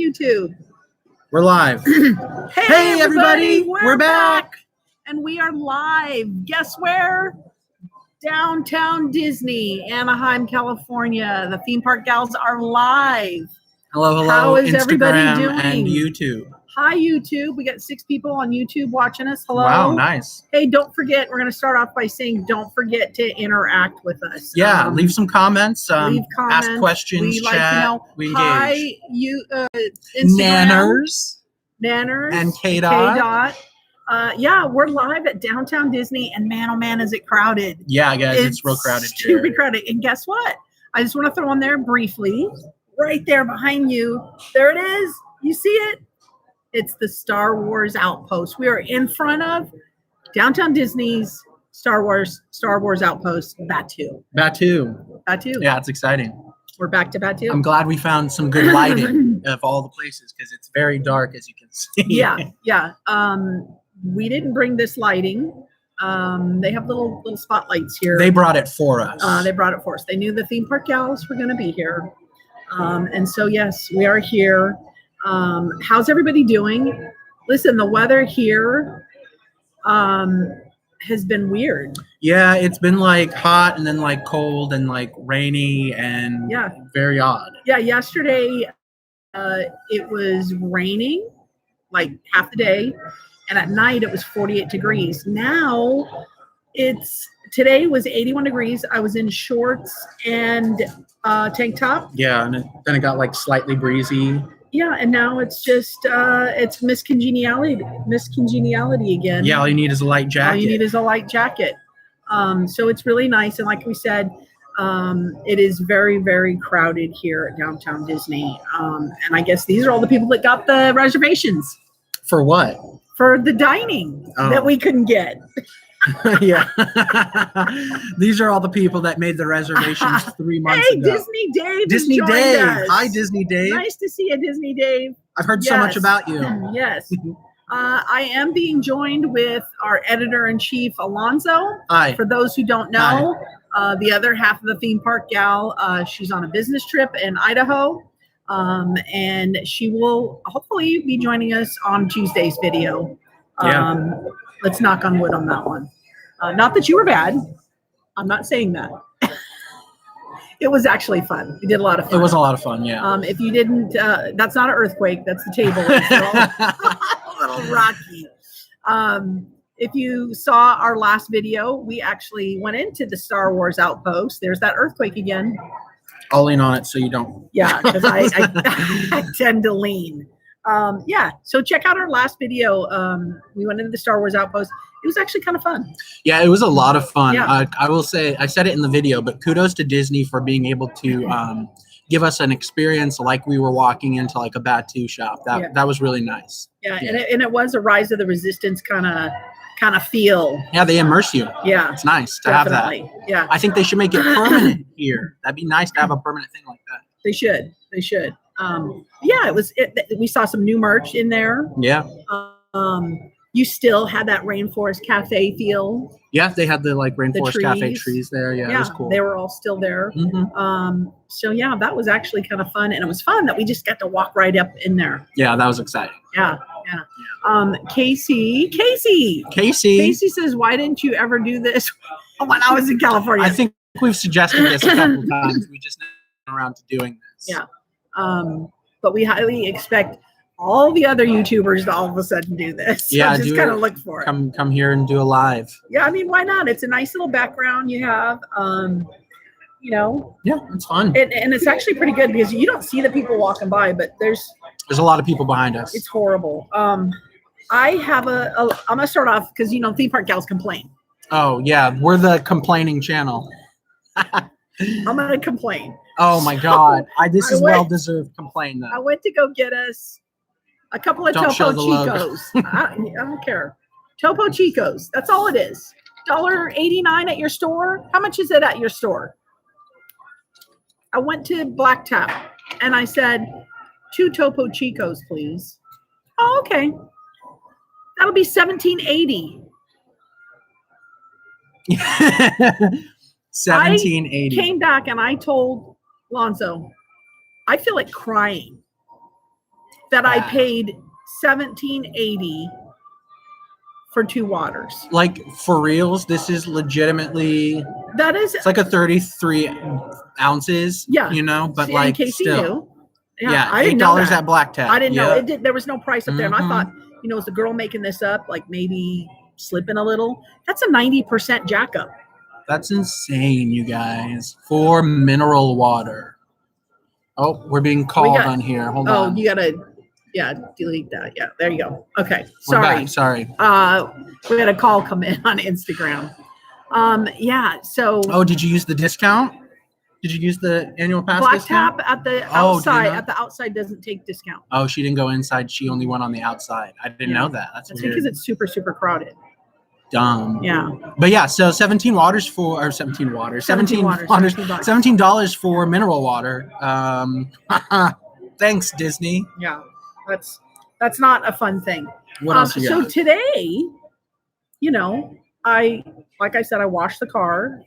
YouTube. We're live. Hey, everybody, we're back. And we are live. Guess where? Downtown Disney, Anaheim, California. The theme park gals are live. Hello, How is Instagram everybody doing? and YouTube. Hi, YouTube. We got 6 people on YouTube watching us. Hello. Wow, nice. Hey, don't forget, we're going to start off by saying don't forget to interact with us. Yeah, leave some comments. Leave comments. Ask questions, we like chat. to know. We engage. Hi, Instagram. Nanners. And K-Dot. Yeah, we're live at Downtown Disney, and man, oh man, is it crowded. Yeah, guys, it's real crowded here. Stupid crowded. And guess what? I just want to throw on there briefly, right there behind you. There it is. You see it? It's the Star Wars Outpost. We are in front of Downtown Disney's Star Wars Outpost, Batu. Batu. Yeah, it's exciting. We're back to Batu. I'm glad we found some good lighting of all the places because it's very dark, as you can see. Yeah. We didn't bring this lighting. They have little spotlights here. They brought it for us. They knew the theme park gals were going to be here. And so, yes, we are here. How's everybody doing? Listen, the weather here has been weird. Yeah, it's been like hot and then like cold and like rainy and very odd. Yeah, yesterday it was raining like half the day, and at night it was 48 degrees. Now today was 81 degrees. I was in shorts and tank top. Yeah, and then it got like slightly breezy. Yeah, and now it's just it's miscongeniality again. Yeah, all you need is a light jacket. So it's really nice, and like we said, it is very, very crowded here at Downtown Disney. And I guess these are all the people that got the reservations. For what? For the dining that we couldn't get. Yeah. These are all the people that made the reservations 3 months ago. Disney Dave. Disney Dave. Hi, Disney Dave. Nice to see you, Disney Dave. I've heard so much about you. Yes. I am being joined with our editor-in-chief, Alonzo. Hi. For those who don't know, the other half of the theme park gal, she's on a business trip in Idaho. And she will hopefully be joining us on Tuesday's video. Let's knock on wood on that one. Not that you were bad. I'm not saying that. It was actually fun. We did a lot of fun. It was a lot of fun, yeah. If you didn't, that's not an earthquake. That's the table. It's a little rocky. If you saw our last video, we actually went into the Star Wars Outpost. There's that earthquake again. I'll lean on it so you don't. Yeah, because I tend to lean. So check out our last video. We went into the Star Wars Outpost. It was actually kind of fun. Yeah, it was a lot of fun. Yeah. I will say, I said it in the video, but kudos to Disney for being able to give us an experience like we were walking into like a Batu shop. That was really nice. Yeah. And it was a Rise of the Resistance kind of feel. Yeah, they immerse you. Yeah, it's nice to have that. Yeah, I think they should make it permanent here. That'd be nice to have a permanent thing like that. They should. We saw some new merch in there. Yeah. You still had that Rainforest Cafe feel. Yeah, they had the like Rainforest Cafe trees there. Yeah, it was cool. They were all still there. Mm-hmm. So yeah, that was actually kind of fun, and it was fun that we just got to walk right up in there. Yeah, that was exciting. Yeah. Casey says, "Why didn't you ever do this when I was in California?" I think we've suggested this a couple of times. We just never got around to doing this. Yeah. But we highly expect all the other YouTubers to all of a sudden do this. So just kind of look for it. Come here and do a live. Yeah, I mean, why not? It's a nice little background you have. Yeah, it's fun. And it's actually pretty good because you don't see the people walking by, but there's a lot of people behind us. It's horrible. I have I'm gonna start off because theme park gals complain. Oh yeah, we're the complaining channel. I'm gonna complain. Oh my God! This is well-deserved complaint though. I went to go get us a couple of Topo Chicos. I don't care. Topo Chicos. That's all it is. $1.89 at your store. How much is it at your store? I went to Black Tap and I said, 2 Topo Chicos, please. Oh, okay. That'll be $17.80. $17.80. I came back and I told Lonzo, I feel like crying. that I paid $17.80 for 2 waters. Like, for reals, this is legitimately, it's like a 33 ounces, you know, but like still. Yeah, I didn't $8 know at Black Tap. I didn't know. There was no price up there. And I thought, you know, is the girl making this up? Like maybe slipping a little? That's a 90% jack up. That's insane, you guys. For mineral water. Oh, we're being called on here. Hold on. Oh, you gotta, delete that. Yeah, there you go. Okay, sorry. Sorry. We had a call come in on Instagram. So. Oh, did you use the discount? Did you use the annual pass Black discount? Tap at the outside. At the outside doesn't take discount. Oh, she didn't go inside. She only went on the outside. I didn't know that. That's weird. Because it's super, super crowded. Dumb. Yeah. But yeah, so $17 for mineral water. Thanks, Disney. Yeah, that's not a fun thing. What else you got? So today, you know, like I said, I washed the car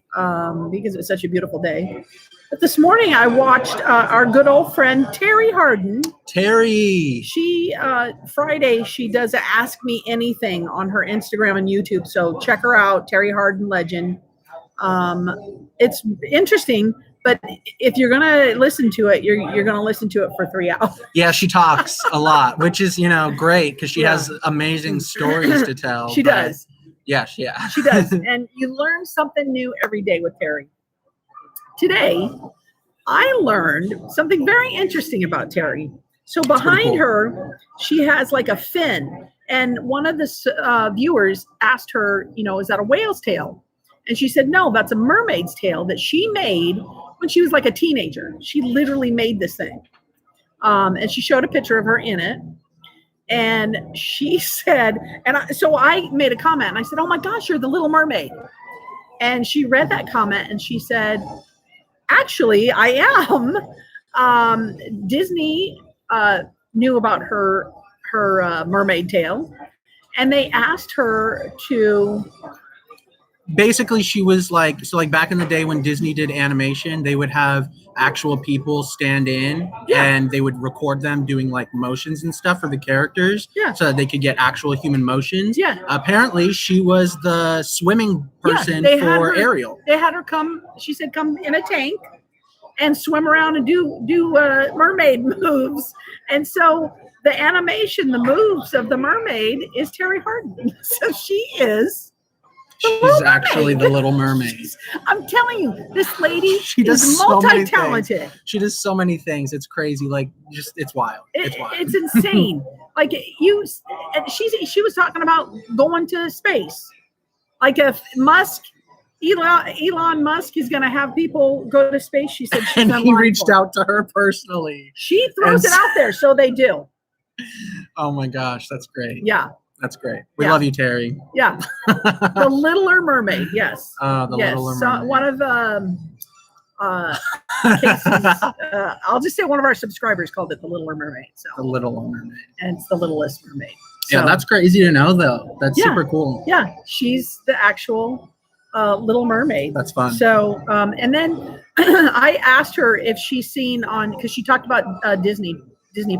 because it was such a beautiful day. But this morning I watched our good old friend Terry Harden. Terry. She Friday she does a Ask Me Anything on her Instagram and YouTube. So check her out, Terry Harden Legend. It's interesting, but if you're gonna listen to it, you're gonna listen to it for 3 hours. Yeah, she talks a lot, which is great because she has amazing stories to tell. She does. Yeah. She does. And you learn something new every day with Terry. Today, I learned something very interesting about Terry. So behind her, she has like a fin. And one of the viewers asked her, is that a whale's tail? And she said, no, that's a mermaid's tail that she made when she was like a teenager. She literally made this thing. And she showed a picture of her in it. And she said, so I made a comment and I said, oh my gosh, you're the Little Mermaid. And she read that comment and she said, actually, I am. Disney knew about her mermaid tail, and they asked her to. Basically, she was like back in the day when Disney did animation, they would have actual people stand in and they would record them doing like motions and stuff for the characters so that they could get actual human motions. Yeah. Apparently, she was the swimming person for Ariel. They had her come, she said, come in a tank and swim around and do mermaid moves. And so the animation, the moves of the mermaid is Terry Harden. So she is. She's actually the Little Mermaid. I'm telling you, this lady is multi-talented. She does so many things. It's crazy. Like, it's wild. It's wild. It's insane. Like she was talking about going to space. Like if Elon Musk is going to have people go to space, she said she's and he reached out to her personally. She throws it out there, so they do. Oh my gosh, that's great. Yeah. That's great. We love you, Terry. Yeah. The Littler Mermaid, yes. The Littler Mermaid. One of Casey's, I'll just say one of our subscribers called it the Littler Mermaid. So the Little Mermaid. And it's the littlest mermaid. So, that's crazy to know, though. That's super cool. Yeah, she's the actual Little Mermaid. That's fun. So, and then I asked her if she's seen because she talked about Disney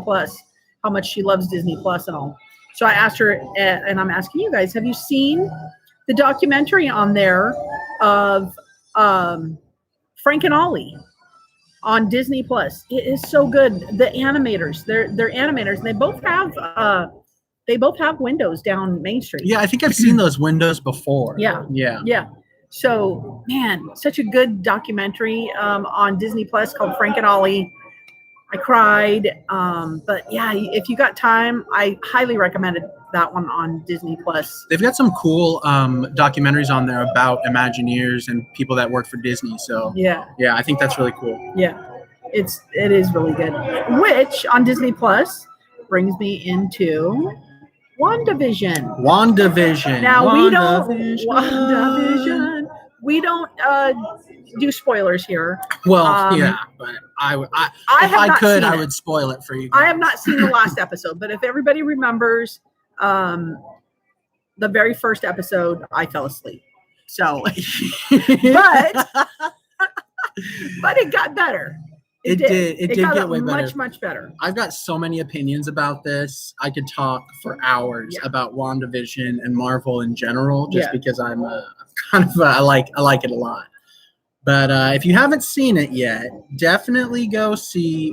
Plus, how much she loves Disney Plus and all. So I asked her, and I'm asking you guys, have you seen the documentary on there of Frank and Ollie on Disney Plus? It is so good. The animators, they're animators, and they both have windows down Main Street. Yeah, I think I've seen those windows before. Yeah. So, man, such a good documentary on Disney Plus called Frank and Ollie. I cried, but yeah, if you got time, I highly recommended that one on Disney Plus. They've got some cool documentaries on there about Imagineers and people that work for Disney. So yeah, I think that's really cool. Yeah, it is really good. Which on Disney Plus brings me into WandaVision. Now we don't do spoilers here. Well, but I would spoil it for you guys. I have not seen the last episode, but if everybody remembers the very first episode, I fell asleep. So, but it got better. It did. It did get way better. Much better. I've got so many opinions about this. I could talk for hours about WandaVision and Marvel in general, just because I'm I like it a lot. But if you haven't seen it yet, definitely go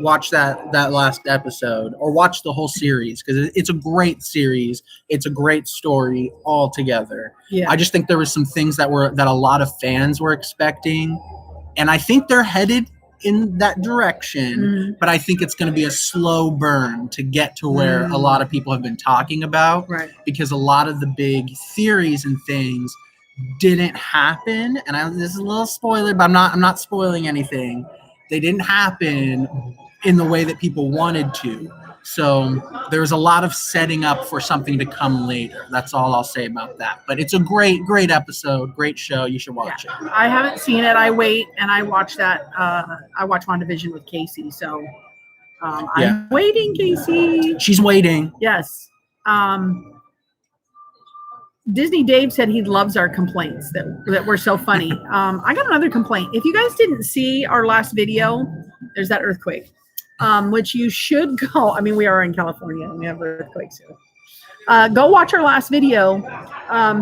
watch that last episode, or watch the whole series, because it's a great series. It's a great story altogether. Yeah. I just think there were some things that a lot of fans were expecting, and I think they're headed in that direction, but I think it's going to be a slow burn to get to where a lot of people have been talking about, because a lot of the big theories and things didn't happen. And this is a little spoiler, but I'm not spoiling anything. They didn't happen in the way that people wanted to. So there's a lot of setting up for something to come later. That's all I'll say about that. But it's a great episode, great show. You should watch it. I haven't seen it. I wait and I watch that. I watch WandaVision with Kc. So I'm waiting, Kc. She's waiting. Yes. Disney Dave said he loves our complaints that we're so funny. I got another complaint. If you guys didn't see our last video, there's that earthquake. Which you should go. I mean, we are in California and we have earthquakes here. Go watch our last video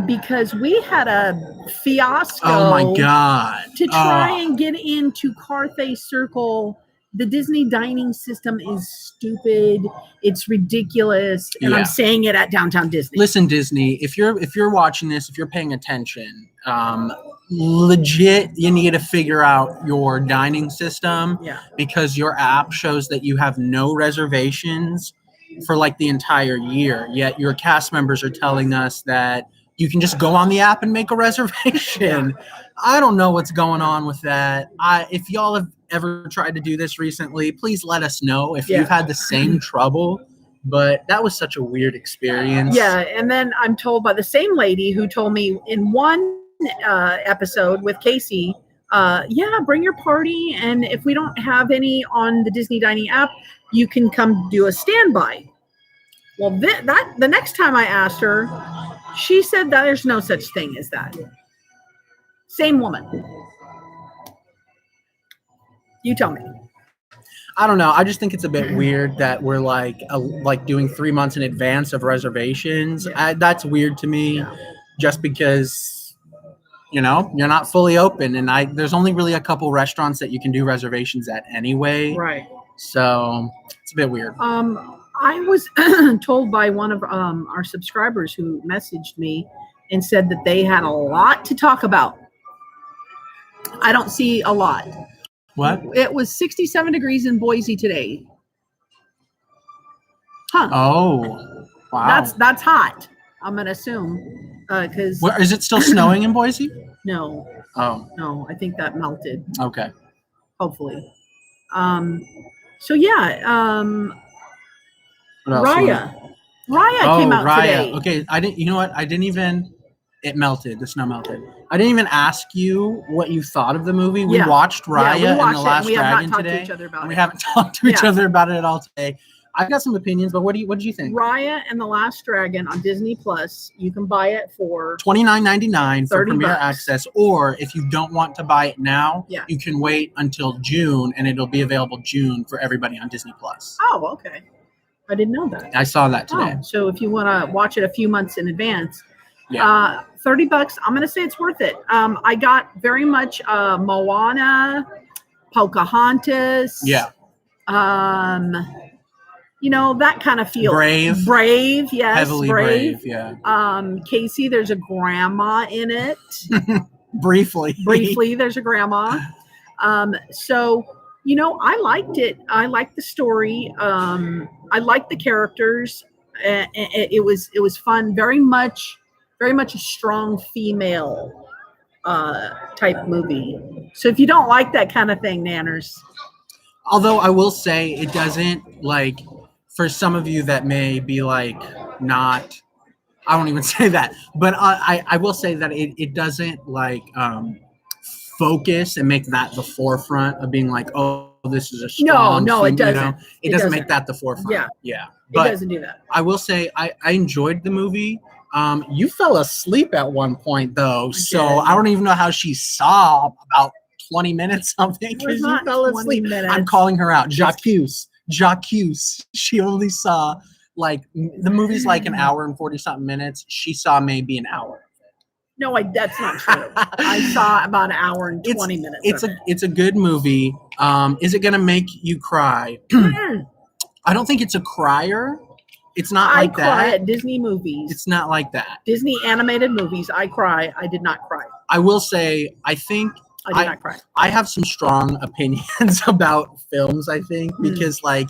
because we had a fiasco. Oh my God. To try and get into Carthay Circle. The Disney dining system is stupid. It's ridiculous. And I'm saying it at Downtown Disney. Listen, Disney, if you're watching this, if you're paying attention, legit, you need to figure out your dining system, because your app shows that you have no reservations for like the entire year, yet your cast members are telling us that you can just go on the app and make a reservation. I don't know what's going on with that. If y'all have ever tried to do this recently, please let us know if you've had the same trouble. But that was such a weird experience. Yeah, and then I'm told by the same lady who told me in one episode with Kc, bring your party, and if we don't have any on the Disney Dining app, you can come do a standby. Well, the next time I asked her, she said that there's no such thing as that. Same woman. You tell me. I don't know. I just think it's a bit weird that we're like doing 3 months in advance of reservations. That's weird to me, just because, you're not fully open, and there's only really a couple restaurants that you can do reservations at anyway. Right. So it's a bit weird. I was told by one of our subscribers who messaged me and said that they had a lot to talk about. I don't see a lot. What? It was 67 degrees in Boise today. Huh. Oh, wow. That's hot, I'm going to assume. Because is it still snowing in Boise? No. Oh. No, I think that melted. Okay. Hopefully. So, yeah. Raya. Raya came out today. Okay, you know what? It melted. The snow melted. I didn't even ask you what you thought of the movie. We watched Raya and The Last Dragon today. We haven't talked to each other about it at all today. I've got some opinions, but what did you think? Raya and The Last Dragon on Disney Plus. You can buy it for $29.99 for Premier Access, or if you don't want to buy it now, you can wait until June, and it'll be available June for everybody on Disney Plus. Oh, okay. I didn't know that. I saw that today. So if you want to watch it a few months in advance, $30. I'm going to say it's worth it. I got very much Moana, Pocahontas. Yeah. That kind of feel. Brave, yes. Heavily brave, yeah. Kc, there's a grandma in it. Briefly, there's a grandma. So, I liked it. I liked the story. I liked the characters. It was fun. Very much a strong female type movie. So if you don't like that kind of thing, Nanners. Although I will say it doesn't, for some of you that may be not, I won't even say that, but I will say that it doesn't focus and make that the forefront of being this is a strong No, it doesn't. It doesn't make that the forefront. Yeah. But it doesn't do that. I will say I enjoyed the movie. You fell asleep at one point though, so I don't even know how she saw about 20 minutes something It was because you not fell 20 asleep. minutes. I'm calling her out. Jacques. She only saw like the movie's like an hour and 40 something minutes. She saw maybe an hour. No, that's not true. I saw about an hour and 20 minutes. It's a good movie. Is it gonna make you cry? I don't think it's a crier. It's not like that. I cry at Disney movies. It's not like that. Disney animated movies, I cry. I did not cry. I will say, I think I did not cry. I have some strong opinions about films, I think, because like,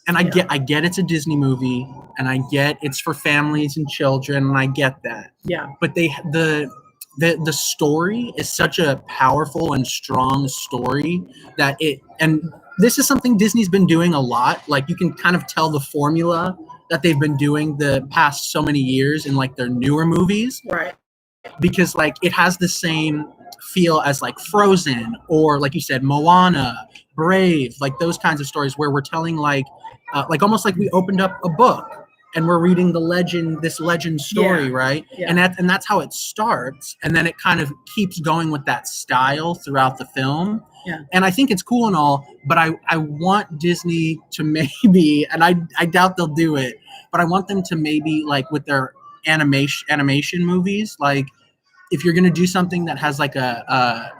and I get it's a Disney movie, and I get it's for families and children, and I get that. Yeah. But the story is such a powerful and strong story that and this is something Disney's been doing a lot. Like you can kind of tell the formula that they've been doing the past so many years in like their newer movies. Right. Because like it has the same feel as like Frozen or like you said, Moana, Brave, like those kinds of stories where we're telling like almost like we opened up a book and we're reading this legend story, right? Yeah. And that's how it starts. And then it kind of keeps going with that style throughout the film. Yeah. And I think it's cool and all, but I want Disney to maybe, and I doubt they'll do it, but I want them to maybe like with their animation movies, like if you're going to do something that has like a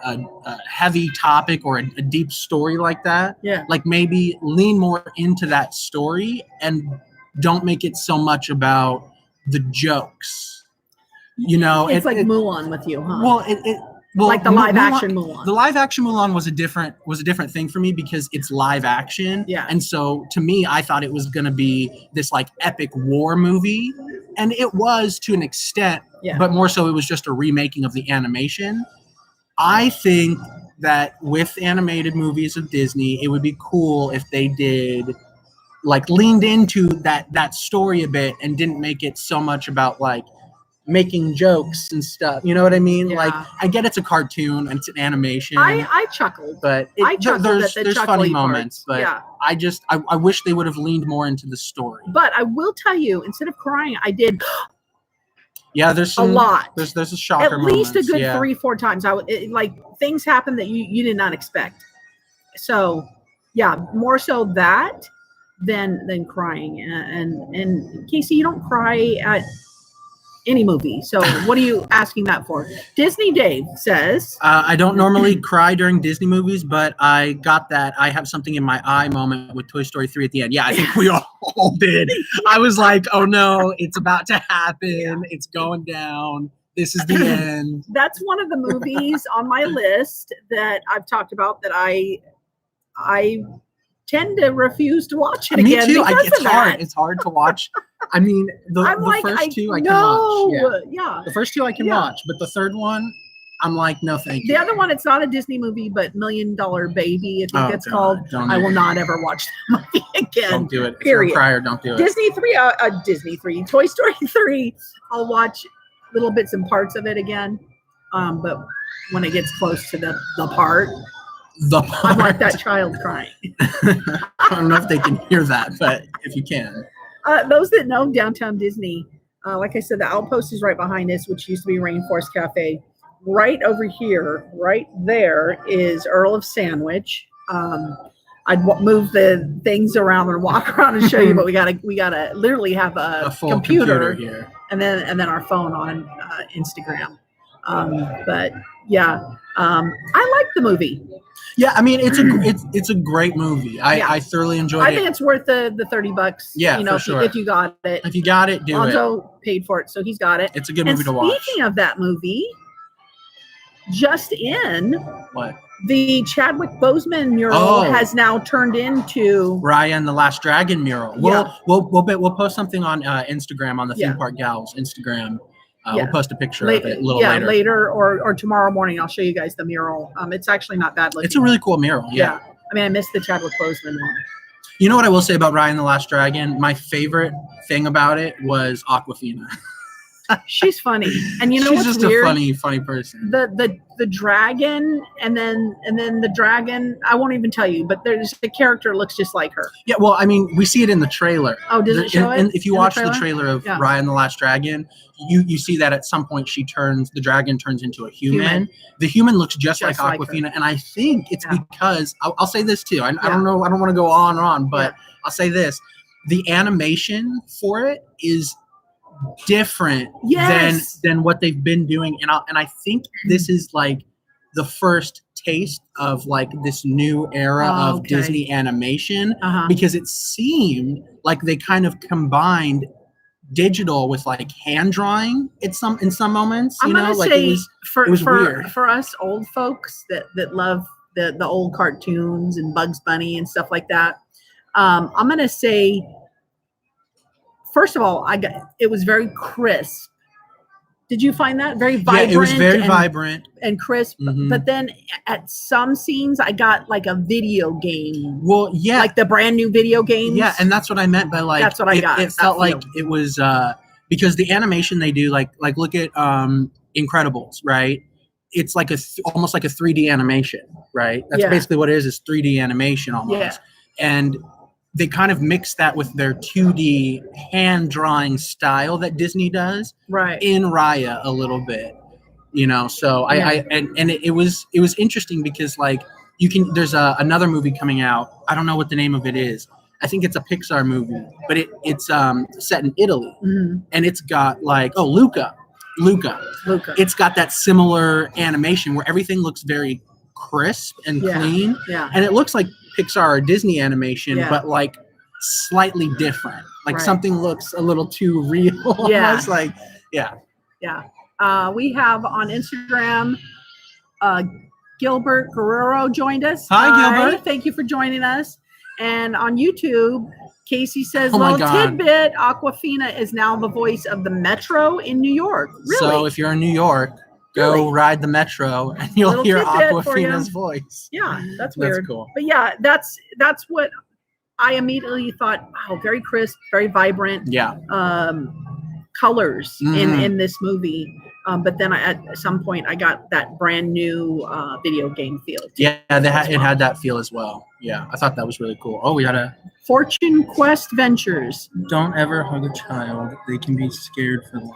heavy topic or a deep story like that, like maybe lean more into that story and don't make it so much about the jokes. You know, it's like Mulan with you, huh? Well, like the live action Mulan. The live action Mulan was a different thing for me because it's live action. Yeah. And so to me, I thought it was going to be this like epic war movie, and it was to an extent. Yeah. But more so, it was just a remaking of the animation. I think that with animated movies of Disney, it would be cool if they did like leaned into that story a bit and didn't make it so much about like making jokes and stuff. You know what I mean? Yeah. Like I get it's a cartoon and it's an animation. I chuckled. But there's funny moments. But yeah. I wish they would have leaned more into the story. But I will tell you, instead of crying, I did. Yeah, there's a lot. There's a shocker. At least a good 3-4 times. Like things happen that you did not expect. So yeah, more so that than crying. And Casey, you don't cry at any movie. So what are you asking that for? Disney Dave says, I don't normally cry during Disney movies, but I got that I have something in my eye moment with Toy Story 3 at the end. Yeah, I think we all did. I was like, oh no, it's about to happen. It's going down. This is the end. That's one of the movies on my list that I've talked about that I tend to refuse to watch it again. Me too. It's hard. It's hard to watch. I mean, the first two I can watch. Yeah. The first two I can watch, but the third one, I'm like, no, thank you. The other one, it's not a Disney movie, but $1 Million Baby, I think it's called. I will not ever watch that movie again. Don't do it. Period. If you're a crier, don't do it. Disney 3, Toy Story 3. I'll watch little bits and parts of it again. But when it gets close to the part. I'm like that child crying. I don't know if they can hear that, but if you can. Those that know Downtown Disney, like I said, the Outpost is right behind us, which used to be Rainforest Cafe. Right over here, right there is Earl of Sandwich. I'd move the things around and walk around and show you, but we gotta literally have a full computer here, and then our phone on Instagram. But yeah, I like the movie. Yeah, I mean it's a great movie. I thoroughly enjoyed it. I think it's worth the $30. Yeah, for sure. If you got it. If you got it, do it. Lonzo paid for it, so he's got it. It's a good movie to watch. Speaking of that movie, just in what? The Chadwick Boseman mural has now turned into Raya and the Last Dragon mural. We'll post something on Instagram on the Theme Park Gals Instagram. We'll post a picture of it a little later or tomorrow morning. I'll show you guys the mural. It's actually not bad looking. It's a really cool mural. Yeah. I mean, I missed the Chadwick Boseman one. You know what I will say about Raya and the Last Dragon? My favorite thing about it was Aquafina. She's funny, and you know she's what's just weird? a funny person. The dragon, and then the dragon. I won't even tell you, but there's the character looks just like her. Yeah, well, I mean, we see it in the trailer. Oh, does it show it? And if you in watch the trailer of Raya and the Last Dragon, you see that at some point the dragon turns into a human. The human looks just like Awkwafina, and I think it's because I'll say this too. I don't know. I don't want to go on and on, but I'll say this: the animation for it is different than what they've been doing, and I think this is like the first taste of like this new era of Disney animation, because it seemed like they kind of combined digital with like hand drawing in some moments. I'm gonna like say it was weird for us old folks that love the old cartoons and Bugs Bunny and stuff like that. I'm gonna say, first of all, it was very crisp. Did you find that very vibrant? Yeah, it was very vibrant and crisp. But then at some scenes, I got like a video game. Well, yeah, like the brand new video games. Yeah, and that's what I meant by like. That's what I got. It felt like it was because the animation they do, like look at Incredibles, right? It's like almost like a 3D animation, right? That's basically what it is 3D animation almost, and they kind of mix that with their 2D hand drawing style that Disney does, right? In Raya a little bit, So it was interesting because like there's another movie coming out. I don't know what the name of it is. I think it's a Pixar movie, but it's set in Italy, and it's got like Luca. It's got that similar animation where everything looks very crisp and clean, and it looks like Pixar or Disney animation, but like slightly different. Like something looks a little too real. Almost like, we have on Instagram, Gilbert Guerrero joined us. Hi, Gilbert. Thank you for joining us. And on YouTube, Casey says, tidbit, Awkwafina is now the voice of the Metro in New York. Really? So if you're in New York, go ride the Metro and you'll hear Awkwafina's voice. Yeah, that's weird. That's cool. But yeah, that's what I immediately thought. Wow, very crisp, very vibrant. Yeah. Colors in this movie. But then at some point I got that brand new video game feel. Yeah, it had that feel as well. Yeah, I thought that was really cool. Oh, we had a Fortune Quest Ventures. Don't ever hug a child. They can be scared for life.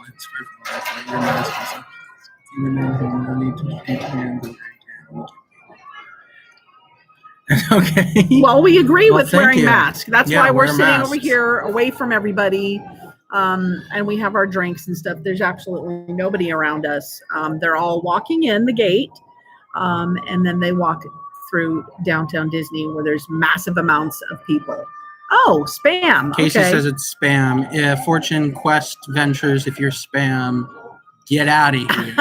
Okay. Well, we agree with wearing masks. That's why we're sitting masks over here away from everybody. And we have our drinks and stuff. There's absolutely nobody around us. They're all walking in the gate. And then they walk through downtown Disney where there's massive amounts of people. Oh, spam. Casey says it's spam. Yeah, Fortune Quest Ventures, if you're spam, get out of here.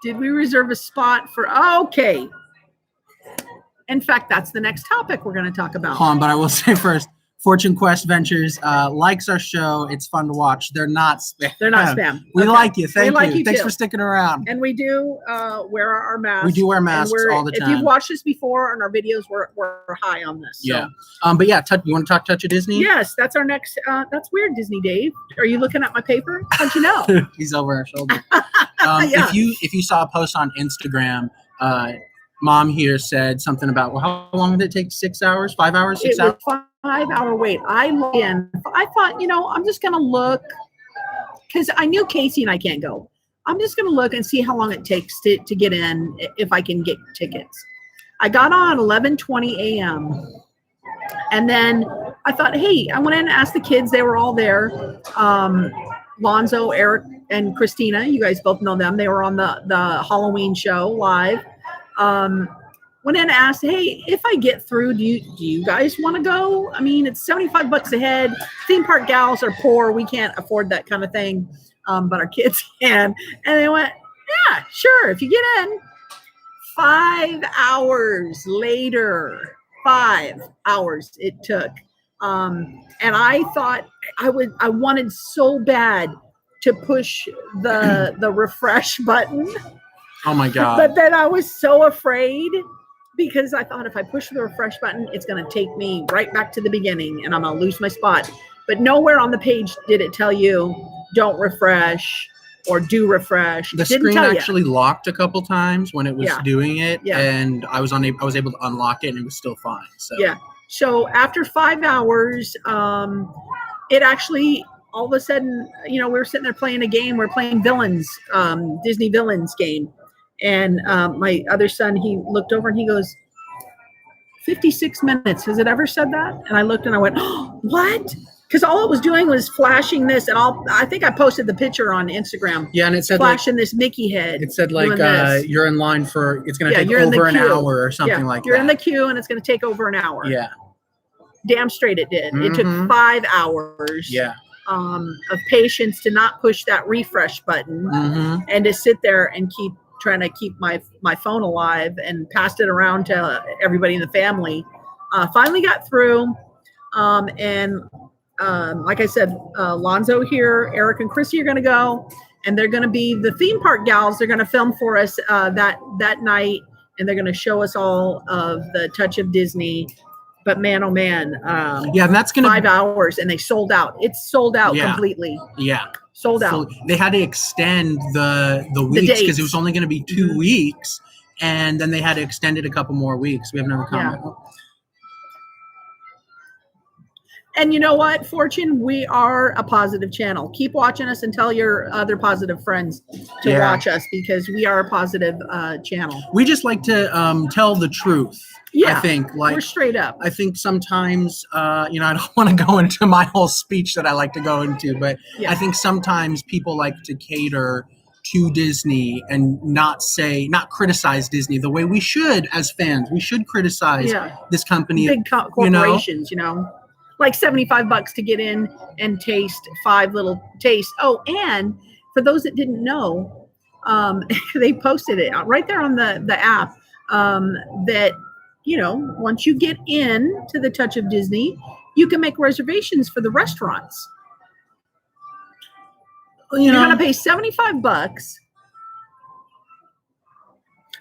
Did we reserve a spot for? Okay. In fact, that's the next topic we're going to talk about. Hold on, but I will say first, Fortune Quest Ventures likes our show. It's fun to watch. They're not spam. They're not spam. We like you. Thank you. Thanks too. for sticking around. And we do wear our masks. We do wear masks all the time. If you've watched this before on our videos, we're high on this. So. Yeah. But yeah, you want to talk Touch of Disney? Yes, that's our next. That's weird, Disney Dave. Are you looking at my paper? How'd you know? He's over our shoulder. If you saw a post on Instagram, Mom here said something about, well, how long did it take? 6 hours? 5 hours? 6 hours? 5-hour wait. I thought, I'm just going to look because I knew Casey and I can't go. I'm just going to look and see how long it takes to get in if I can get tickets. I got on at 11:20 a.m. And then I thought, hey, I went in and asked the kids. They were all there. Lonzo, Eric, and Christina. You guys both know them. They were on the Halloween show live. Went in and asked, hey, if I get through, do you guys want to go? I mean, it's $75 a head. Theme park gals are poor. We can't afford that kind of thing. But our kids can. And they went, yeah, sure. If you get in. 5 hours later, 5 hours it took. And I thought I wanted so bad to push the refresh button. Oh my God. But then I was so afraid because I thought if I push the refresh button, it's going to take me right back to the beginning and I'm going to lose my spot. but nowhere on the page did it tell you don't refresh or do refresh. The screen actually locked a couple times when it was doing it, and I was able to unlock it, and it was still fine. So So after 5 hours, it actually all of a sudden, we were sitting there playing a game. We're playing Villains, Disney Villains game, and my other son, he looked over and he goes, 56 minutes. Has it ever said that? And I looked and I went, oh, what? Because all it was doing was flashing this, and I think I posted the picture on Instagram. Yeah, and it said flashing this Mickey head. It said you're in line for, it's going to take over an hour or something like that. You're in the queue, and it's going to take over an hour. Yeah. Damn straight it did. It took 5 hours. Yeah. Of patience to not push that refresh button and to sit there and trying to keep my phone alive, and passed it around to everybody in the family. Finally got through, and like I said, Lonzo here, Eric and Chrissy are going to go, and they're going to be the theme park gals. They're going to film for us that night, and they're going to show us all of the Touch of Disney. But man, oh man, and that's going to 5 hours, and they sold out. It's sold out completely. Yeah, sold out. So they had to extend the weeks because it was only going to be 2 weeks, and then they had to extend it a couple more weeks. We have another comment. Yeah. And you know what, Fortune, we are a positive channel. Keep watching us and tell your other positive friends to watch us, because we are a positive channel. We just like to tell the truth. Yeah, I think we're straight up. I think sometimes, I don't want to go into my whole speech that I like to go into, but I think sometimes people like to cater to Disney and not criticize Disney the way we should as fans. We should criticize this company. Big corporations, like $75 to get in and taste 5 little tastes. Oh, and for those that didn't know, they posted it right there on the app, that, once you get in to the Touch of Disney, you can make reservations for the restaurants. You're going to pay $75.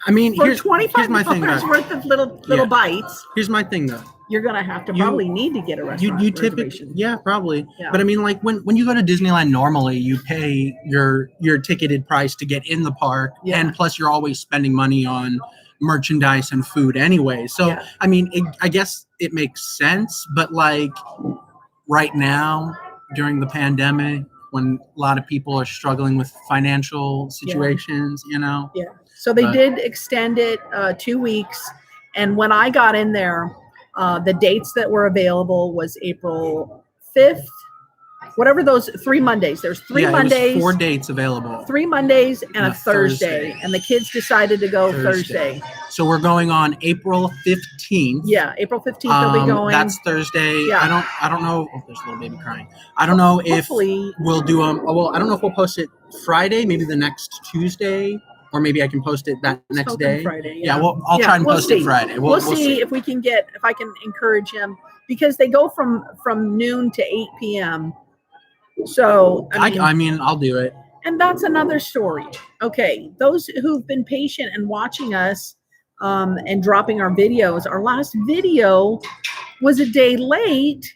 I mean, for here's my thing, worth of little bites. Here's my thing, though. You're going to have to probably need to get a restaurant reservation. Probably. Yeah. But I mean, like when you go to Disneyland, normally you pay your ticketed price to get in the park, and plus you're always spending money on merchandise and food anyway. So, I mean, I guess it makes sense, but like right now during the pandemic, when a lot of people are struggling with financial situations, Yeah. So they did extend it 2 weeks. And when I got in there, the dates that were available was April 5th, whatever those 3 Mondays. There's 3 Mondays. 4 dates available. 3 Mondays and a Thursday. And the kids decided to go Thursday. So we're going on April 15th. Yeah, April 15th they'll be going. That's Thursday. Yeah. I don't know. Oh, there's a little baby crying. I don't know if we'll do I don't know if we'll post it Friday, maybe the next Tuesday. Or maybe I can post it that next day. Friday, I'll try and post it Friday. We'll see if we can if I can encourage him, because they go from noon to 8 p.m. So I mean, I'll do it. And that's another story. Okay, those who've been patient and watching us and dropping our videos. Our last video was a day late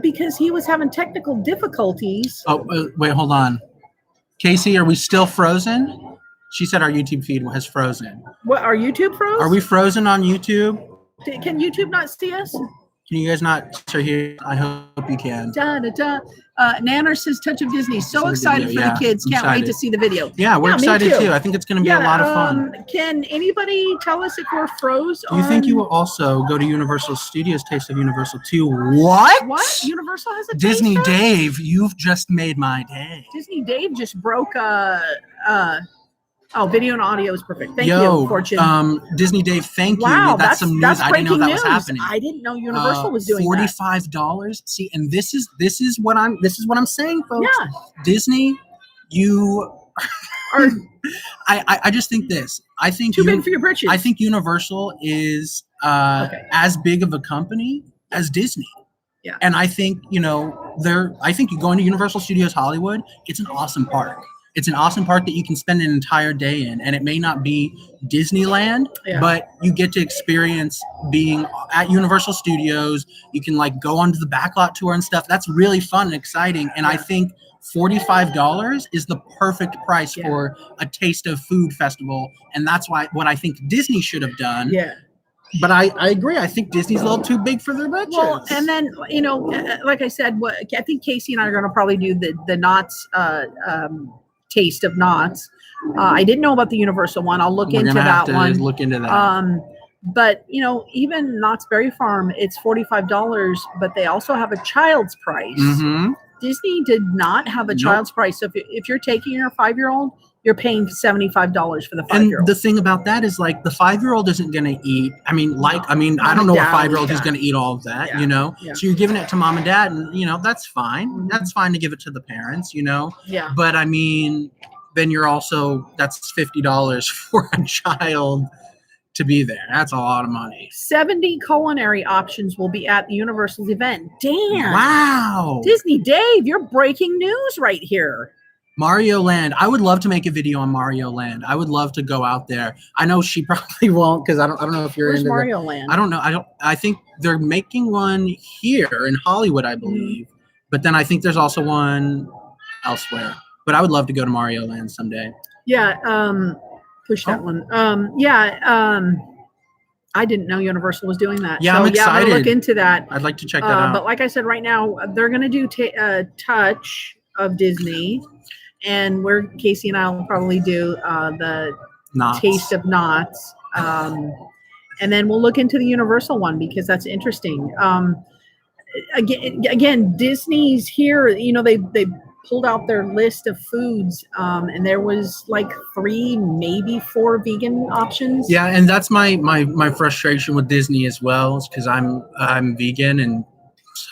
because he was having technical difficulties. Oh, wait, hold on. Casey, are we still frozen? She said our YouTube feed has frozen. What, our YouTube froze? Are we frozen on YouTube? Can YouTube not see us? Can you guys not hear? I hope you can. Nanner says Touch of Disney. So excited for the kids. Can't wait to see the video. Yeah, we're excited too. I think it's going to be a lot of fun. Can anybody tell us if we're froze? Do you think you will also go to Universal Studios Taste of Universal 2? What? Universal has a Disney Dave, you've just made my day. Disney Dave just broke video and audio is perfect. Thank you, Fortune. Disney Dave, thank you. Wow, that's some news. I didn't know that was happening. I didn't know Universal was doing $45. See, and this is what I'm saying, folks. Yeah. Disney, you are. I just think this. I think too big for your britches. I think Universal is as big of a company as Disney. Yeah. And I think I think you go into Universal Studios Hollywood. It's an awesome park. It's an awesome park that you can spend an entire day in, and it may not be Disneyland, but you get to experience being at Universal Studios. You can like go onto the backlot tour and stuff. That's really fun and exciting. And I think $45 is the perfect price for a Taste of Food festival. And that's what I think Disney should have done. Yeah. But I agree. I think Disney's a little too big for their budget. Well, and then, you know, like I said, I think Casey and I are going to probably do the Knott's Taste of Knott's. I didn't know about the Universal one. I'll look into that one. Look into that. But, you know, even Knott's Berry Farm, it's $45, but they also have a child's price. Mm-hmm. Disney did not have a child's price. So if you're taking your 5-year-old, you're paying $75 for the 5-year-old. And the thing about that is, like, the 5-year-old isn't going to eat. I don't know a 5-year-old who's going to eat all of that, you know? Yeah. So you're giving it to mom and dad, and, you know, that's fine. Mm-hmm. That's fine to give it to the parents, you know? Yeah. But, I mean, then that's $50 for a child to be there. That's a lot of money. 70 culinary options will be at the Universal's event. Damn. Wow. Disney Dave, you're breaking news right here. Mario Land. I would love to make a video on Mario Land. I would love to go out there. I know she probably won't, because I don't know if you're Where's into Mario Land? I don't know. I think they're making one here in Hollywood, I believe. But then I think there's also one elsewhere. But I would love to go to Mario Land someday. Yeah, push that one. I didn't know Universal was doing that. Yeah, so, I'm excited. I'm gonna look into that. I'd like to check that out. But like I said, right now they're gonna do Touch of Disney, and Casey and I will probably do the Knott's. Taste of Knott's, and then we'll look into the Universal one because that's interesting. Again, Disney's here. You know, they pulled out their list of foods, and there was like 3, maybe 4 vegan options. Yeah, and that's my frustration with Disney as well, is because I'm vegan, and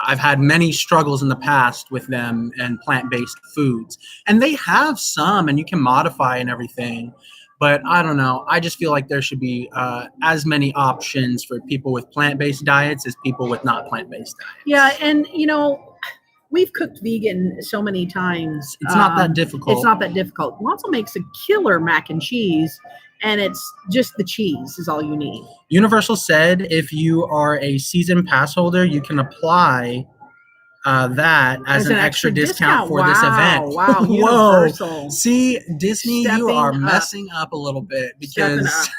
I've had many struggles in the past with them and plant-based foods. And they have some, and you can modify and everything. But I don't know. I just feel like there should be as many options for people with plant-based diets as people with not plant-based diets. Yeah, and you know, we've cooked vegan so many times. It's not that difficult. It's not that difficult. Lonzo makes a killer mac and cheese, and it's just the cheese is all you need. Universal said if you are a season pass holder, you can apply that as an extra discount for this event. Wow, Universal. Whoa. See, Disney, you are messing up a little bit because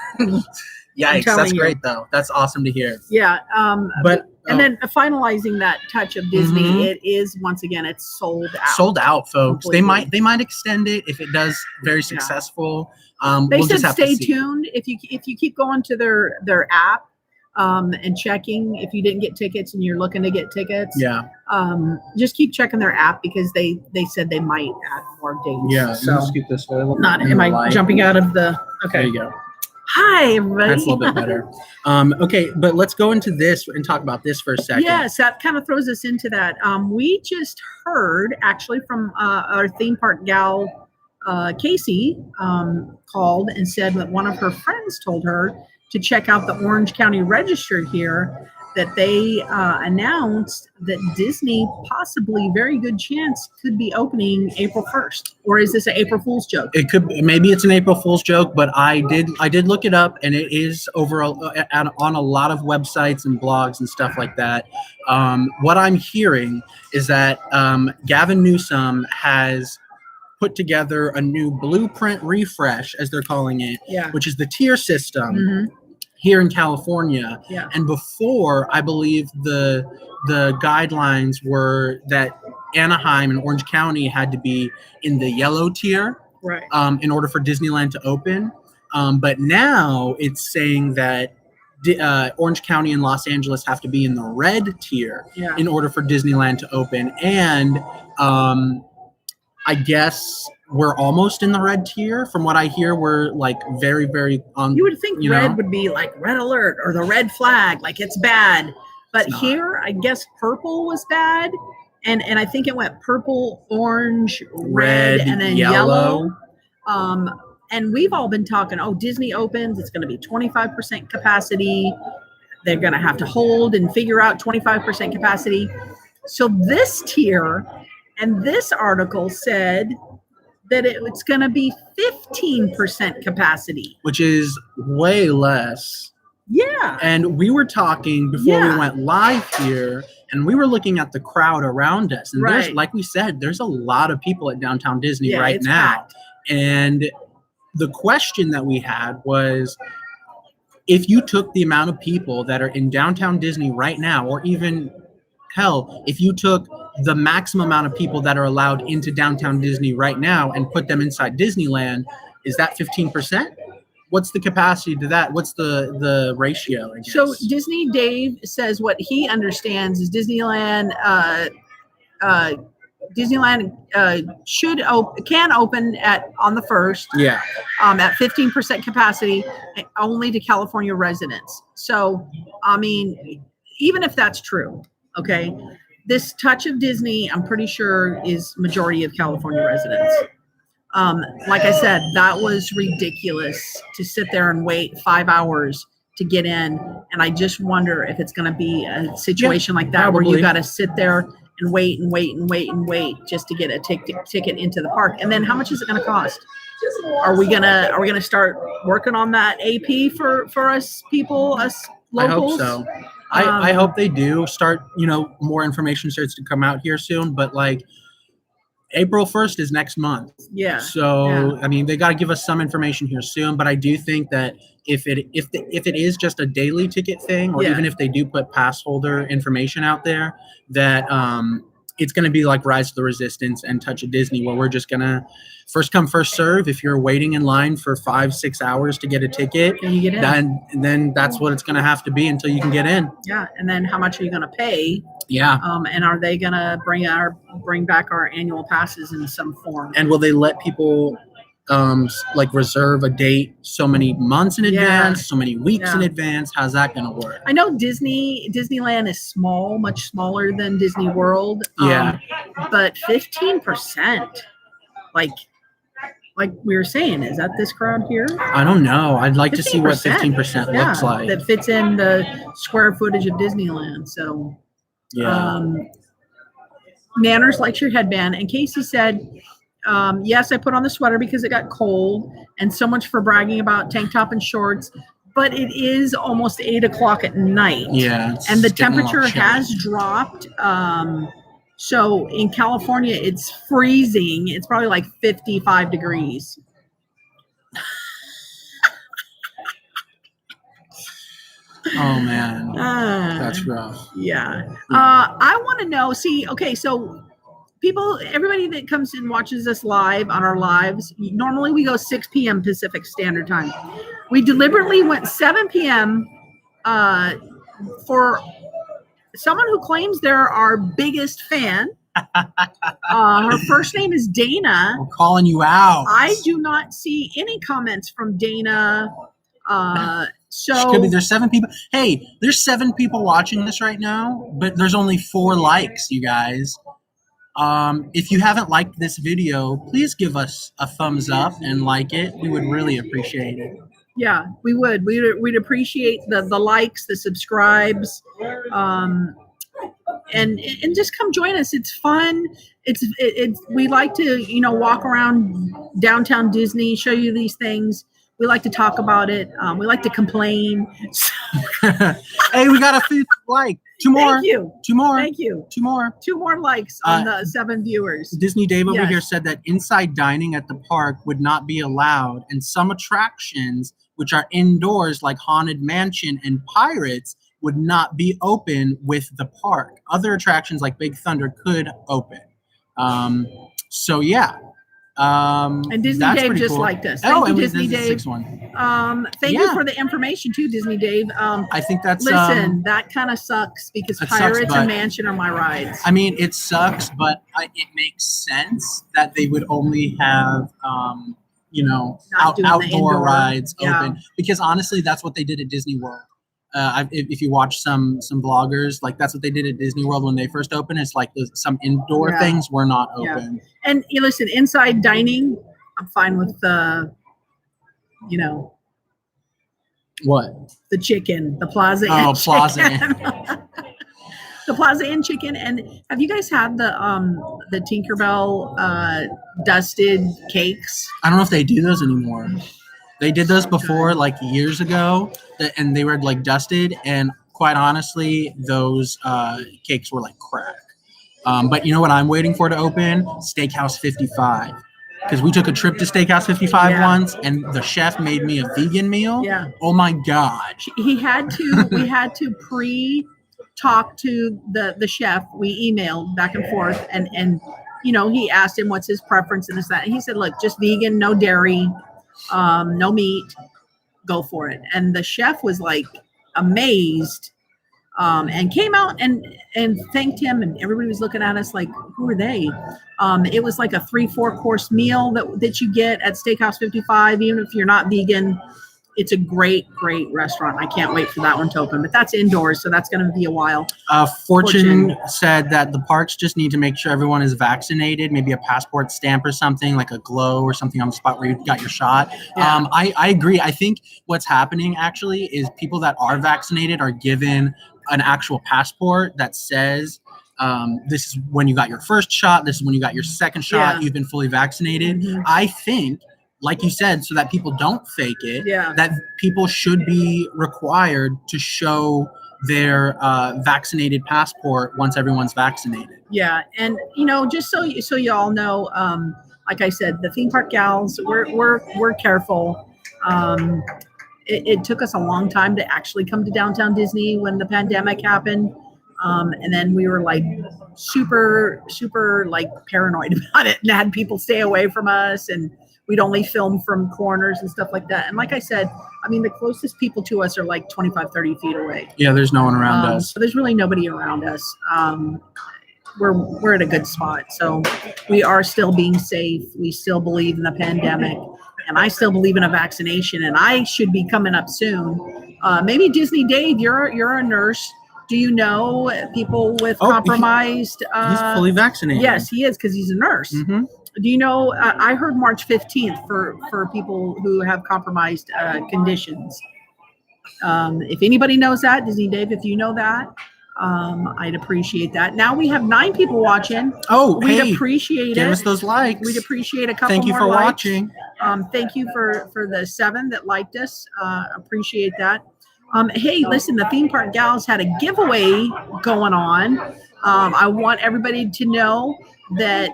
yikes, that's great though. That's awesome to hear. Yeah. And then finalizing that Touch of Disney, it is once again, it's sold out. Sold out, folks. Completely. They might extend it if it does very successful. They said stay tuned. If you keep going to their app and checking if you didn't get tickets and you're looking to get tickets. Yeah. Just keep checking their app because they said they might add more dates. Yeah. So let's keep this way. am I jumping out of the? Okay. There you go. Hi, everybody. That's a little bit better. Okay, but let's go into this and talk about this for a second. Yes, that kind of throws us into that. We just heard actually from our theme park gal, Kc, called and said that one of her friends told her to check out the Orange County Register here, that they announced that Disney possibly, very good chance, could be opening April 1st. Or is this an April Fool's joke? It could, maybe it's an April Fool's joke, but I did look it up, and it is on a lot of websites and blogs and stuff like that. What I'm hearing is that Gavin Newsom has put together a new blueprint refresh, as they're calling it, which is the tier system here in California. Yeah. And before, I believe the guidelines were that Anaheim and Orange County had to be in the yellow tier, right, in order for Disneyland to open. But now it's saying that Orange County and Los Angeles have to be in the red tier in order for Disneyland to open. And I guess we're almost in the red tier. From what I hear, we're like very, very on. You would think red would be like red alert or the red flag, like it's bad. But here, I guess purple was bad. And I think it went purple, orange, red, and then yellow. And we've all been talking, Disney opens, it's going to be 25% capacity. They're going to have to hold and figure out 25% capacity. So this tier and this article said that it's going to be 15% capacity, which is way less. Yeah. And we were talking before we went live here, and we were looking at the crowd around us. And there's, like we said, there's a lot of people at Downtown Disney right now. Packed. And the question that we had was, if you took the amount of people that are in Downtown Disney right now, or even, hell, if you took the maximum amount of people that are allowed into Downtown Disney right now and put them inside Disneyland, is that 15%? What's the capacity to that? What's the ratio, I guess? So Disney Dave says what he understands is Disneyland can open on the 1st. Yeah. At 15% capacity, only to California residents. So, I mean, even if that's true, okay, this touch of Disney, I'm pretty sure, is majority of California residents. Like I said, that was ridiculous to sit there and wait 5 hours to get in. And I just wonder if it's going to be a situation like that where you got to sit there and wait and wait and wait and wait just to get a ticket into the park. And then how much is it going to cost? Are we gonna start working on that AP for us people, us locals? I hope so. I hope they do start, more information starts to come out here soon, but like April 1st is next month. Yeah. So, I mean, they got to give us some information here soon, but I do think that if it is just a daily ticket thing, or even if they do put pass holder information out there, that it's going to be like Rise of the Resistance and Touch of Disney, where we're just going to first come, first serve. If you're waiting in line for 5-6 hours to get a ticket, and you get in. then that's what it's going to have to be until you can get in. Yeah. And then how much are you going to pay? Yeah. And are they going to bring back our annual passes in some form? And will they let people like reserve a date so many months in advance, so many weeks in advance? How's that going to work? I know Disneyland is small, much smaller than Disney World. But 15%, like we were saying, is that this crowd here? I don't know. I'd like to see what 15% looks like. That fits in the square footage of Disneyland. So, Nanners likes your headband. And Kc said, yes, I put on the sweater because it got cold, and so much for bragging about tank top and shorts. But it is almost 8 o'clock at night. Yeah. And the temperature has dropped. So in California, it's freezing. It's probably like 55 degrees. Oh, man. That's rough. Yeah. I want to know, so everybody that comes and watches us live on our lives, normally we go 6 p.m. Pacific Standard Time. We deliberately went 7 p.m. For someone who claims they're our biggest fan. Her first name is Dana. We're calling you out. I do not see any comments from Dana. So could be there's 7 people. Hey, there's 7 people watching this right now, but there's only 4 likes, you guys. If you haven't liked this video, please give us a thumbs up and like it. We would really appreciate it. Yeah, we would. We'd appreciate the likes, the subscribes, and just come join us. It's fun. We like to walk around Downtown Disney, show you these things. We like to talk about it. We like to complain. Hey, we got a 5th like. 2 more. Thank you. 2 more. Thank you. 2 more. 2 more likes on the 7 viewers. Disney Dave over here said that inside dining at the park would not be allowed, and some attractions, which are indoors like Haunted Mansion and Pirates, would not be open with the park. Other attractions like Big Thunder could open. So yeah. And Disney Dave just liked us. Thank you, Disney Dave. Thank you for the information too, Disney Dave. I think that's listen. That kind of sucks because Pirates and Mansion are my rides. I mean, it sucks, but it makes sense that they would only have outdoor rides open, because honestly, that's what they did at Disney World. If you watch some bloggers, like that's what they did at Disney World when they first opened. It's like some indoor things were not open. And you listen, inside dining, I'm fine with what? The chicken, the Plaza Inn. Oh, Plaza Inn. The Plaza Inn chicken. And have you guys had the Tinkerbell dusted cakes? I don't know if they do those anymore. They did those before, like years ago, and they were like dusted. And quite honestly, those cakes were like crack. But you know what I'm waiting for to open? Steakhouse 55. Because we took a trip to Steakhouse 55 once, and the chef made me a vegan meal. Yeah. Oh my God. We had to pre-talk to the chef. We emailed back and forth, and you know, he asked him what's his preference and this, that. And he said, look, just vegan, no dairy, no meat, go for it. And the chef was like amazed, and came out and thanked him, and everybody was looking at us like, who are they? It was like a 3-4 course meal that you get at Steakhouse 55, even if you're not vegan. It's a great restaurant. I can't wait for that one to open, but that's indoors, so that's going to be a while. Fortune said that the parks just need to make sure everyone is vaccinated, maybe a passport stamp or something, like a glow or something on the spot where you got your shot. Yeah. I agree. I think what's happening actually is people that are vaccinated are given an actual passport that says, this is when you got your first shot, this is when you got your second shot, you've been fully vaccinated. Mm-hmm. I think, like you said, so that people don't fake it, that people should be required to show their vaccinated passport once everyone's vaccinated. Yeah, and you know, just so you all know, like I said, the theme park gals, we're careful. It took us a long time to actually come to downtown Disney when the pandemic happened, and then we were like super like paranoid about it and had people stay away from us, and we'd only film from corners and stuff like that. And like I said, I mean, the closest people to us are like 25, 30 feet away. Yeah, there's no one around us. So there's really nobody around us. We're at a good spot. So we are still being safe. We still believe in the pandemic. And I still believe in a vaccination. And I should be coming up soon. Maybe Disney Dave, you're a nurse. Do you know people with compromised? He's fully vaccinated. Yes, he is, because he's a nurse. Mm-hmm. Do you know, I heard March 15th for people who have compromised conditions. If anybody knows that, Disney Dave, if you know that, I'd appreciate that. Now we have 9 people watching. Oh, we'd appreciate it. Give us those likes. We'd appreciate a couple more. Thank you for likes. watching. Thank you for the 7 that liked us. Appreciate that. Hey, listen, the Theme Park Gals had a giveaway going on. I want everybody to know that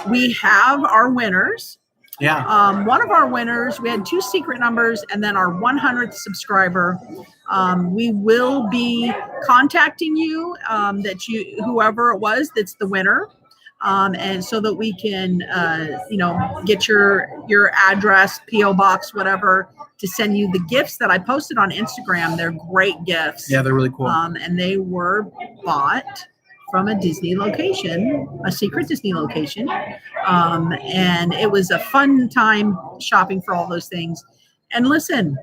we have our winners. Yeah. One of our winners, we had 2 secret numbers, and then our 100th subscriber. We will be contacting you, whoever it was that's the winner, and so that we can, get your address, PO box, whatever, to send you the gifts that I posted on Instagram. They're great gifts. Yeah, they're really cool. And they were bought from a Disney location, a secret Disney location. And it was a fun time shopping for all those things. And listen,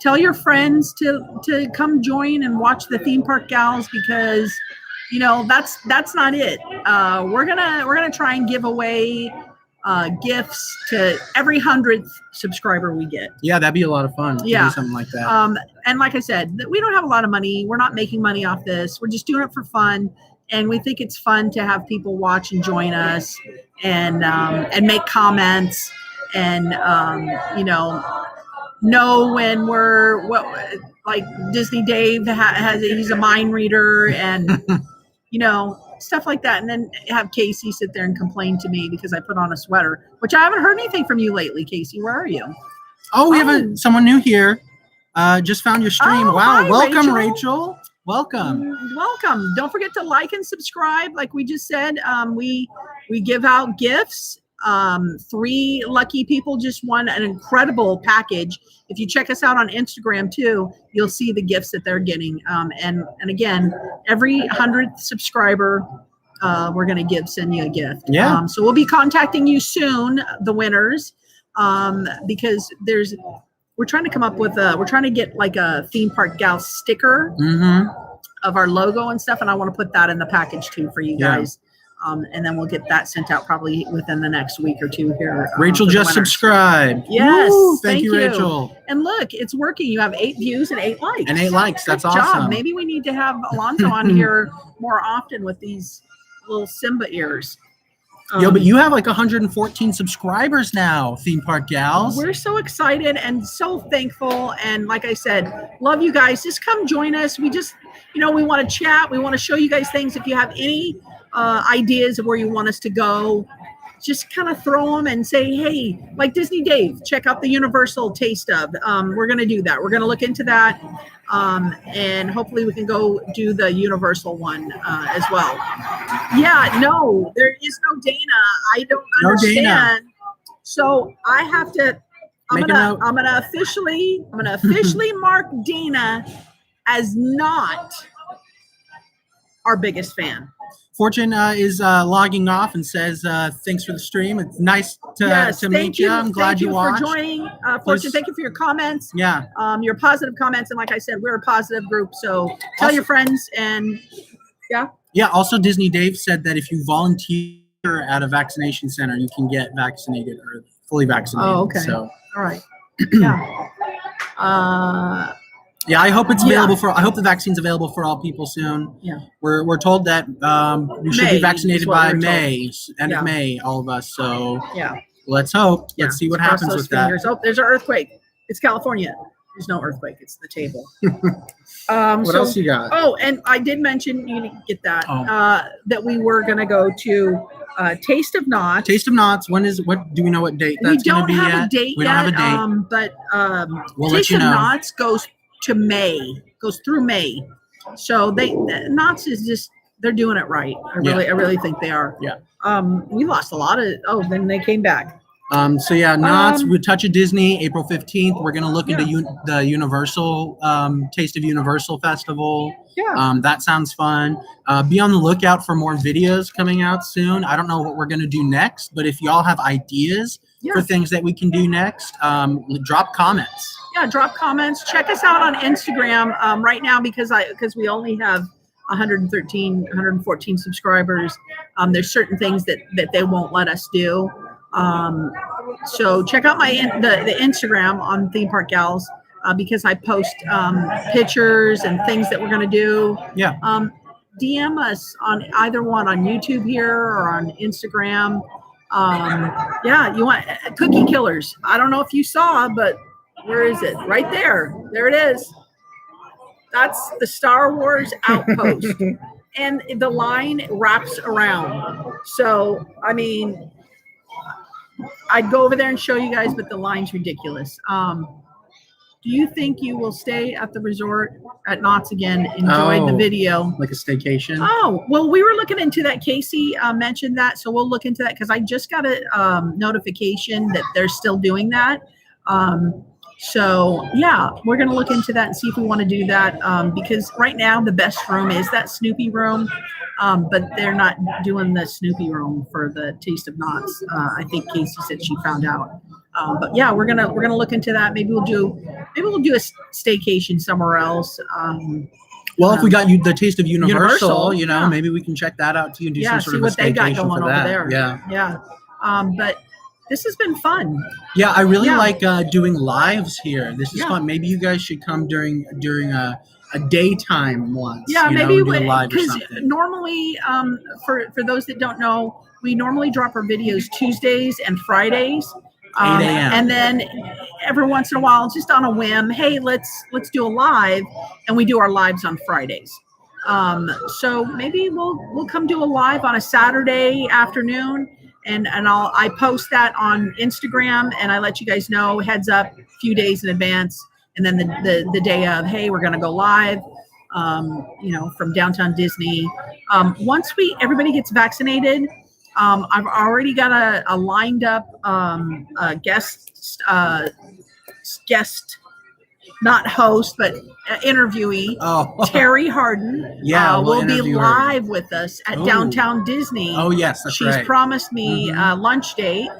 tell your friends to come join and watch the Theme Park Gals, because that's not it. We're gonna try and give away gifts to every 100th subscriber we get. Yeah, that'd be a lot of fun. Yeah, do something like that. And like I said, we don't have a lot of money. We're not making money off this. We're just doing it for fun. And we think it's fun to have people watch and join us, and make comments, and know when we're like Disney Dave he's a mind reader, and stuff like that. And then have Casey sit there and complain to me because I put on a sweater, which I haven't heard anything from you lately, Casey. Where are you? Oh, we have someone new here. Just found your stream. Oh, wow, hi, welcome, Rachel. Welcome. Welcome. Don't forget to like and subscribe. Like we just said, we give out gifts. 3 lucky people just won an incredible package. If you check us out on Instagram too, you'll see the gifts that they're getting. And again, every 100th subscriber, we're going to send you a gift. Yeah. So we'll be contacting you soon, the winners, because we're trying to come up with we're trying to get like a Theme Park Gal sticker of our logo and stuff. And I want to put that in the package too for you guys. And then we'll get that sent out probably within the next week or two here. Rachel just subscribed. Yes. Woo, thank you, Rachel. And look, it's working. You have 8 views and 8 likes. And 8 likes. That's Good awesome. job. Maybe we need to have Alonzo on here more often with these little Simba ears. Yo, but you have like 114 subscribers now, Theme Park Gals. We're so excited and so thankful. And like I said, love you guys. Just come join us. We just, we want to chat. We want to show you guys things. If you have any ideas of where you want us to go, just kind of throw them and say, hey, like Disney Dave, check out the Universal Taste of. We're going to do that. We're going to look into that. And hopefully we can go do the Universal one as well. Yeah, no, there is no Dana. I don't understand. Dana. So I have to, I'm gonna officially mark Dana as not our biggest fan. Fortune is logging off and says, thanks for the stream. It's nice to meet you. I'm glad you watched. Thank you for joining. Fortune, thank you for your comments. Yeah. Your positive comments. And like I said, we're a positive group. So tell your friends and yeah. Yeah. Also, Disney Dave said that if you volunteer at a vaccination center, you can get vaccinated or fully vaccinated. Oh, okay. So. All right. Yeah. Yeah, I hope it's available I hope the vaccine's available for all people soon. Yeah. We're told that we should be vaccinated by May, end of May, all of us. So yeah. Let's hope. Yeah. Let's see what happens with that. Oh, there's an earthquake. It's California. There's no earthquake. It's the table. What else you got? Oh, and I did mention, you didn't get that, that we were going to go to Taste of Knots. Taste of Knots. What do we know what date that's going to be yet? We don't have a date. But Taste of Knots goes to May, goes through May. So Knots is just, they're doing it right. I really think they are. Yeah. We lost a lot of, then they came back. So yeah, Knots, we Touch of Disney, April 15th. We're going to look into the Universal, Taste of Universal Festival. Yeah. That sounds fun. Be on the lookout for more videos coming out soon. I don't know what we're going to do next, but if y'all have ideas for things that we can do next, drop comments. Yeah, drop comments. Check us out on Instagram right now because we only have 114 subscribers. There's certain things that they won't let us do. So check out the Instagram on Theme Park Gals because I post pictures and things that we're going to do. Yeah. DM us on either one on YouTube here or on Instagram. You want Cookie Killers. I don't know if you saw, but where is it? Right there. There it is. That's the Star Wars Outpost. And the line wraps around. So, I mean, I'd go over there and show you guys, but the line's ridiculous. Do you think you will stay at the resort at Knott's again? Enjoy the video. Like a staycation? Oh, well, we were looking into that. Casey mentioned that, so we'll look into that because I just got a notification that they're still doing that. So, yeah, we're going to look into that and see if we want to do that because right now the best room is that Snoopy room, but they're not doing the Snoopy room for the Taste of Knott's. I think Casey said she found out. But yeah, we're gonna look into that. Maybe we'll do a staycation somewhere else. Well, if we got you the Taste of Universal, maybe we can check that out too and do some sort of a what they got staycation going for over that. there. Yeah. But this has been fun. Yeah, I really like doing lives here. This is fun. Maybe you guys should come during a daytime once. Yeah, maybe do a live or because something. normally, for those that don't know, we normally drop our videos Tuesdays and Fridays. 8 a.m. And then every once in a while, just on a whim, hey, let's do a live, and we do our lives on Fridays. So maybe we'll come do a live on a Saturday afternoon, and I post that on Instagram, and I let you guys know heads up a few days in advance, and then the day of, hey, we're gonna go live, from downtown Disney. Once everybody gets vaccinated. I've already got a lined up guest, not host, but interviewee. Oh. Terry Harden. Yeah, will be live with us at downtown Disney. Oh yes, that's right. She's promised me a lunch date,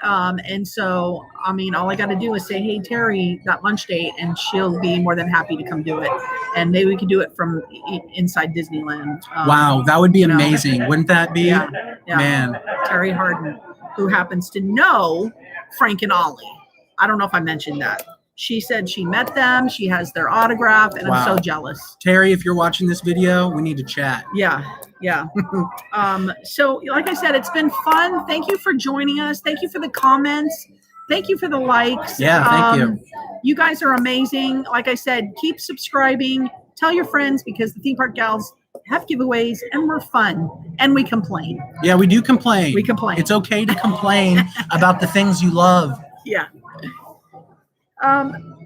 And so, I mean, all I got to do is say, "Hey, Terry, got lunch date," and she'll be more than happy to come do it. And maybe we could do it from inside Disneyland. Wow, that would be amazing. Wouldn't that be? Yeah, Man. Terry Harden, who happens to know Frank and Ollie. I don't know if I mentioned that. She said she met them. She has their autograph, and I'm so jealous. Terry, if you're watching this video, we need to chat. Yeah. So, like I said, it's been fun. Thank you for joining us. Thank you for the comments. Thank you for the likes. Yeah, thank you. You guys are amazing. Like I said, keep subscribing. Tell your friends, because the Theme Park Gals have giveaways, and we're fun, and we complain. Yeah, we do complain. We complain. It's okay to complain about the things you love. Yeah.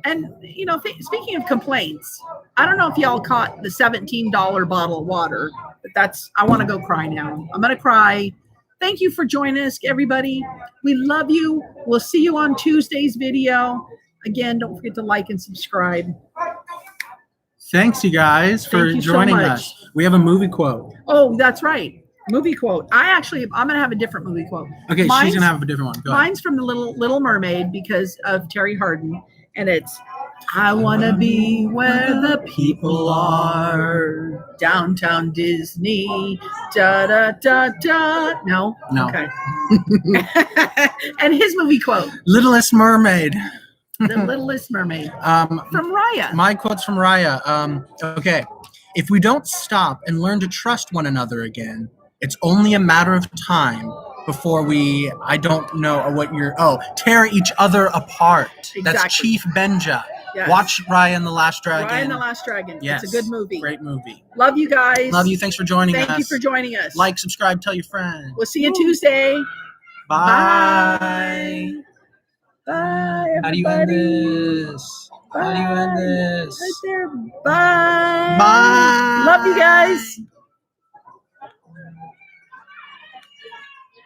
And you know, speaking of complaints, I don't know if y'all caught the $17 bottle of water, but I want to go cry now. I'm going to cry. Thank you for joining us, everybody. We love you. We'll see you on Tuesday's video. Again, don't forget to like and subscribe. Thanks, you guys, for joining us. We have a movie quote. Oh, that's right. Movie quote. I'm going to have a different movie quote. Okay, she's going to have a different one. Go ahead. Mine's from the Little Mermaid because of Terry Harden. And it's, I want to be where the people are. Downtown Disney. Da, da, da, da. No? Okay. And his movie quote. Littlest Mermaid. The Littlest Mermaid. From Raya. My quote's from Raya. Okay. If we don't stop and learn to trust one another again, it's only a matter of time before we, tear each other apart. Exactly. That's Chief Benja. Yes. Watch Raya and the Last Dragon. Raya and the Last Dragon. Yes. It's a good movie. Great movie. Love you guys. Love you. Thanks for joining us. Thank you for joining us. Like, subscribe, tell your friends. We'll see you Tuesday. Bye. Bye, everybody. How do you end this? Bye. How do you end this? Right there. Bye. Bye. Love you guys.